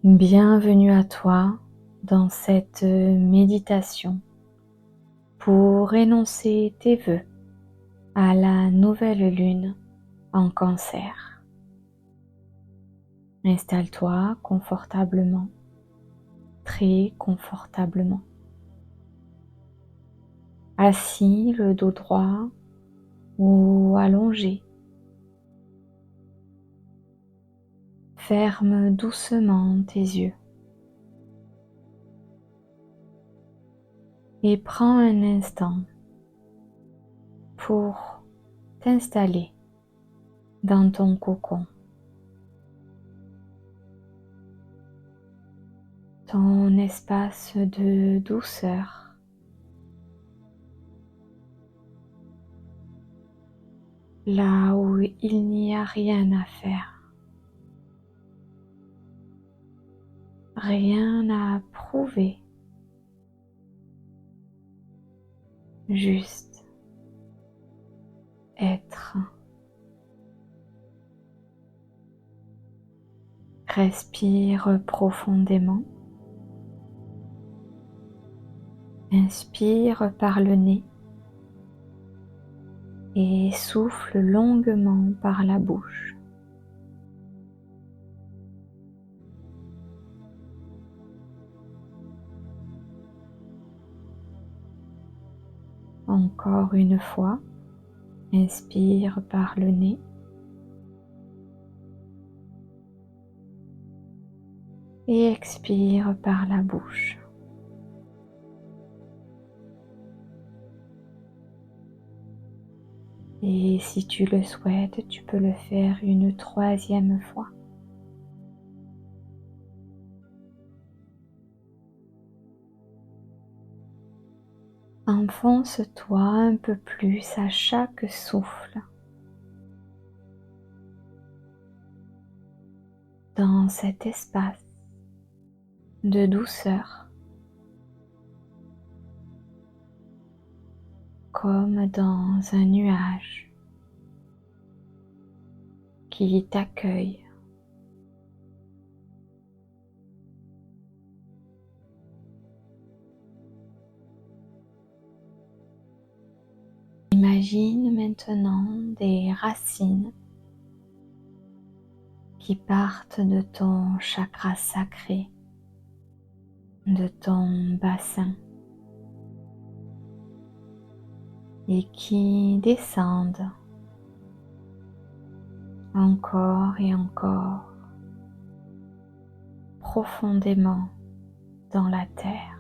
Bienvenue à toi dans cette méditation pour énoncer tes vœux à la nouvelle lune en Cancer. Installe-toi confortablement, très confortablement. Assis, le dos droit ou allongé. Ferme doucement tes yeux et prends un instant pour t'installer dans ton cocon. Ton espace de douceur, là où il n'y a rien à faire, rien à prouver, juste être. Respire profondément. Inspire par le nez et souffle longuement par la bouche. Encore une fois, inspire par le nez et expire par la bouche. Et si tu le souhaites, tu peux le faire une troisième fois. Enfonce-toi un peu plus à chaque souffle dans cet espace de douceur, comme dans un nuage qui t'accueille. Imagine maintenant des racines qui partent de ton chakra sacré, de ton bassin et qui descendent encore et encore profondément dans la terre.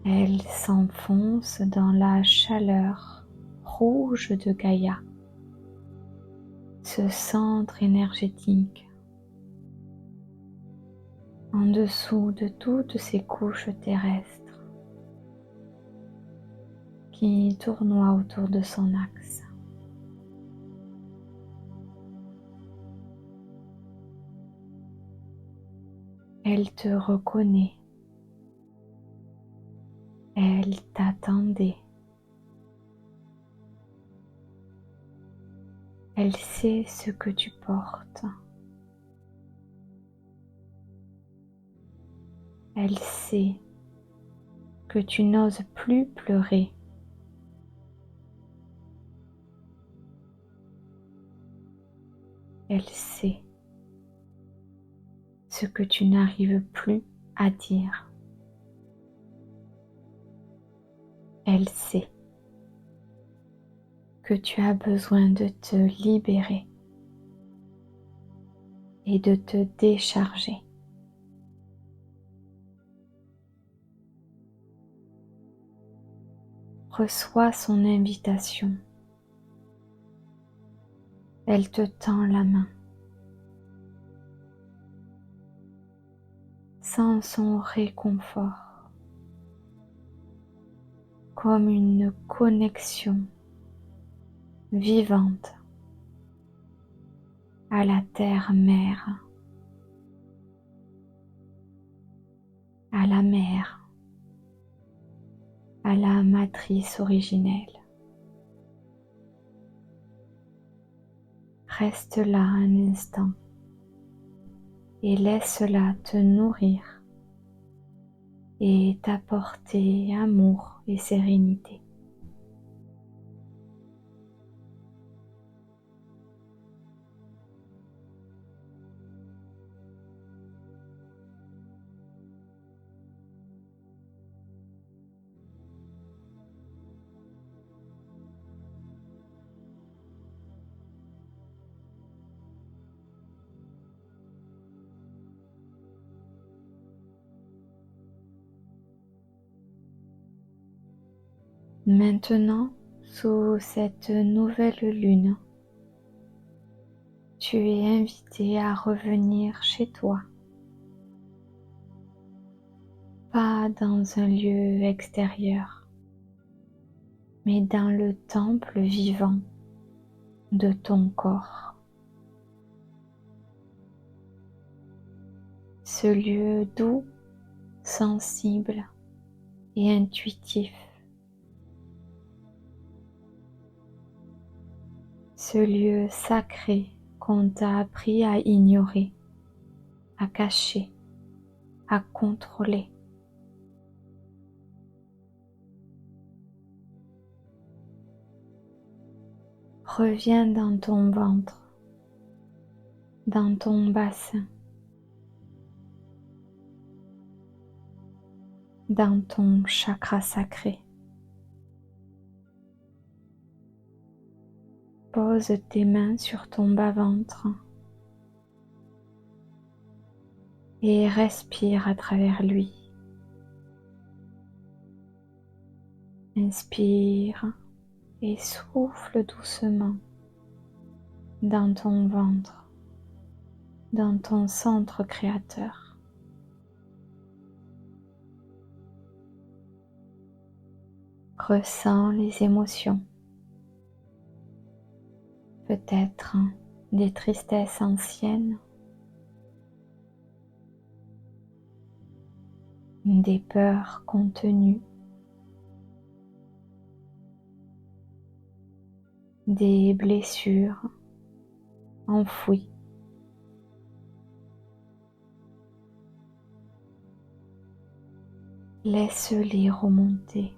Elles s'enfoncent dans la chaleur rouge de Gaïa, ce centre énergétique, en dessous de toutes ces couches terrestres qui tournoient autour de son axe. Elle te reconnaît, elle t'attendait, elle sait ce que tu portes, elle sait que tu n'oses plus pleurer. Elle sait ce que tu n'arrives plus à dire. Elle sait que tu as besoin de te libérer et de te décharger. Reçois son invitation. Elle te tend la main. Sens son réconfort comme une connexion vivante à la terre-mère, à la mère, à la matrice originelle. reste là un instant et laisse-la te nourrir et t'apporter amour et sérénité. Maintenant, sous cette nouvelle lune, tu es invité à revenir chez toi, pas dans un lieu extérieur, mais dans le temple vivant de ton corps. Ce lieu doux, sensible et intuitif. Ce lieu sacré qu'on t'a appris à ignorer, à cacher, à contrôler. Reviens dans ton ventre, dans ton bassin, dans ton chakra sacré. Pose tes mains sur ton bas-ventre et respire à travers lui. Inspire et souffle doucement dans ton ventre, dans ton centre créateur. Ressens les émotions, peut-être des tristesses anciennes, des peurs contenues, des blessures enfouies. Laisse-les remonter.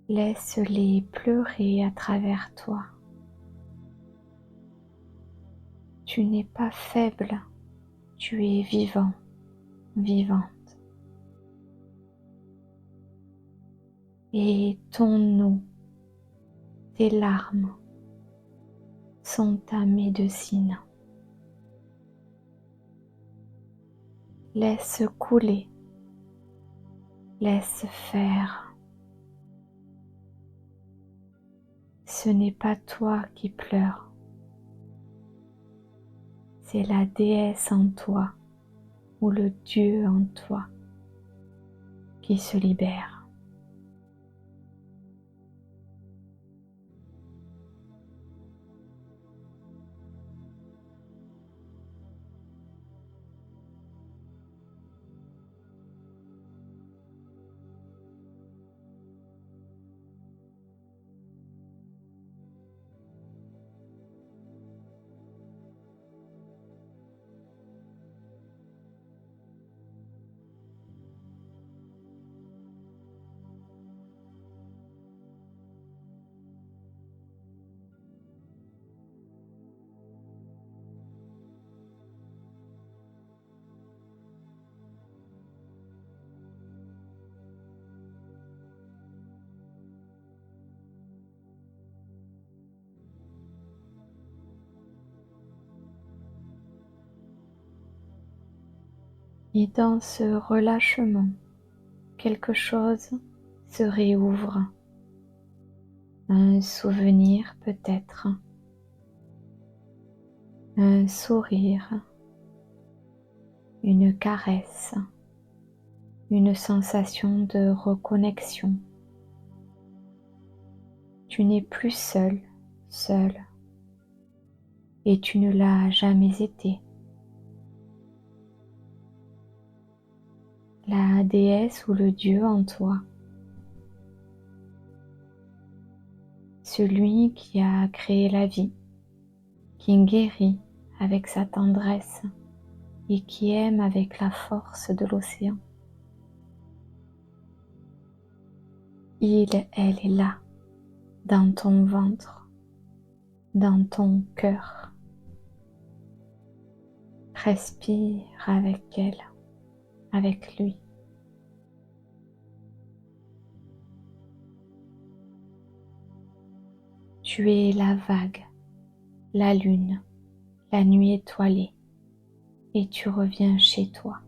Laisse-les pleurer à travers toi. Tu n'es pas faible, tu es vivant, vivante. Et ton eau, tes larmes sont ta médecine. Laisse couler, laisse faire. Ce n'est pas toi qui pleures, c'est la déesse en toi ou le Dieu en toi qui se libère. Et dans ce relâchement, quelque chose se réouvre. Un souvenir peut-être, un sourire, une caresse, une sensation de reconnexion. Tu n'es plus seul, seul, et tu ne l'as jamais été. La déesse ou le Dieu en toi celui qui a créé la vie, qui guérit avec sa tendresse et qui aime avec la force de l'océan. Elle est là, dans ton ventre, dans ton cœur. Respire avec elle, avec lui. Tu es la vague, la lune, la nuit étoilée, et tu reviens chez toi.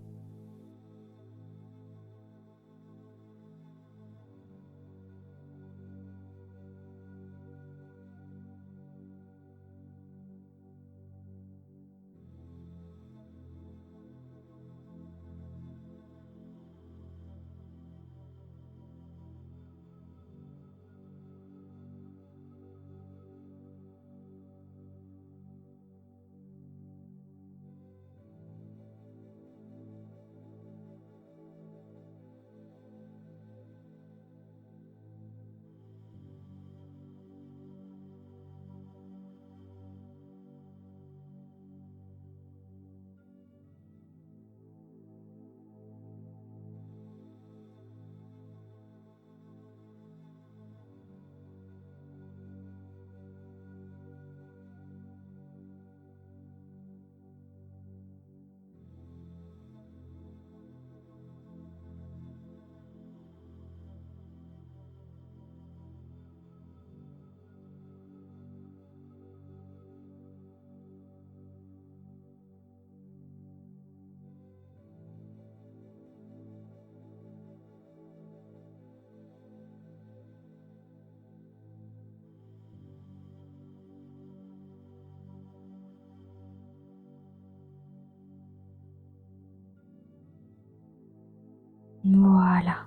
Voilà.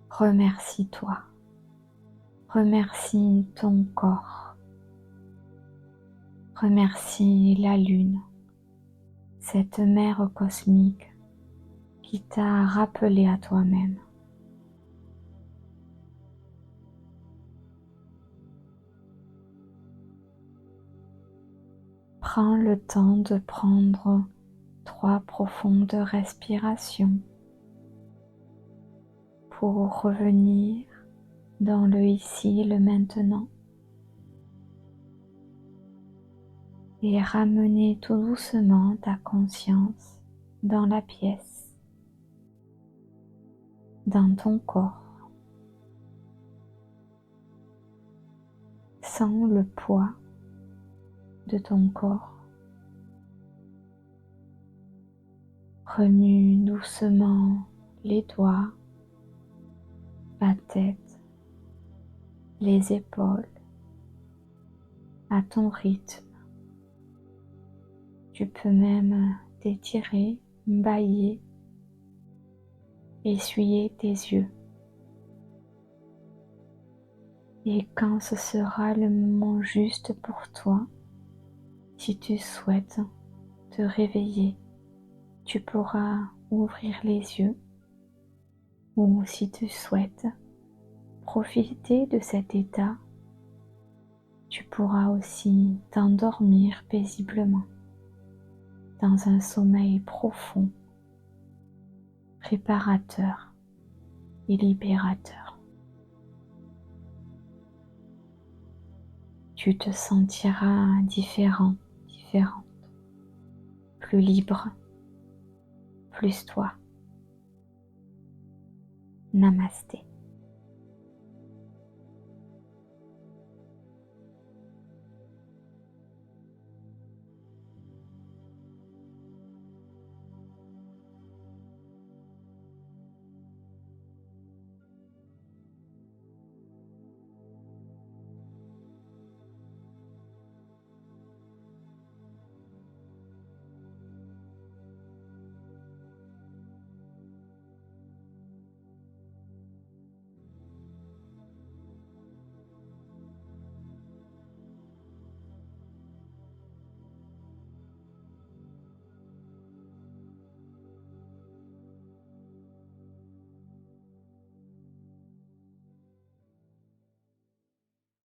Remercie-toi. Remercie ton corps. Remercie la lune, cette mère cosmique qui t'a rappelé à toi-même. Prends le temps de prendre 3 profondes respirations pour revenir dans le ici et le maintenant et ramener tout doucement ta conscience dans la pièce, dans ton corps, sans le poids de ton corps. Remue doucement les doigts, la tête, les épaules, à ton rythme. Tu peux même t'étirer, bâiller, essuyer tes yeux. Et quand ce sera le moment juste pour toi, si tu souhaites te réveiller, tu pourras ouvrir les yeux ou si tu souhaites profiter de cet état, tu pourras aussi t'endormir paisiblement dans un sommeil profond, réparateur et libérateur. Tu te sentiras différente, plus libre, plus toi. Namasté.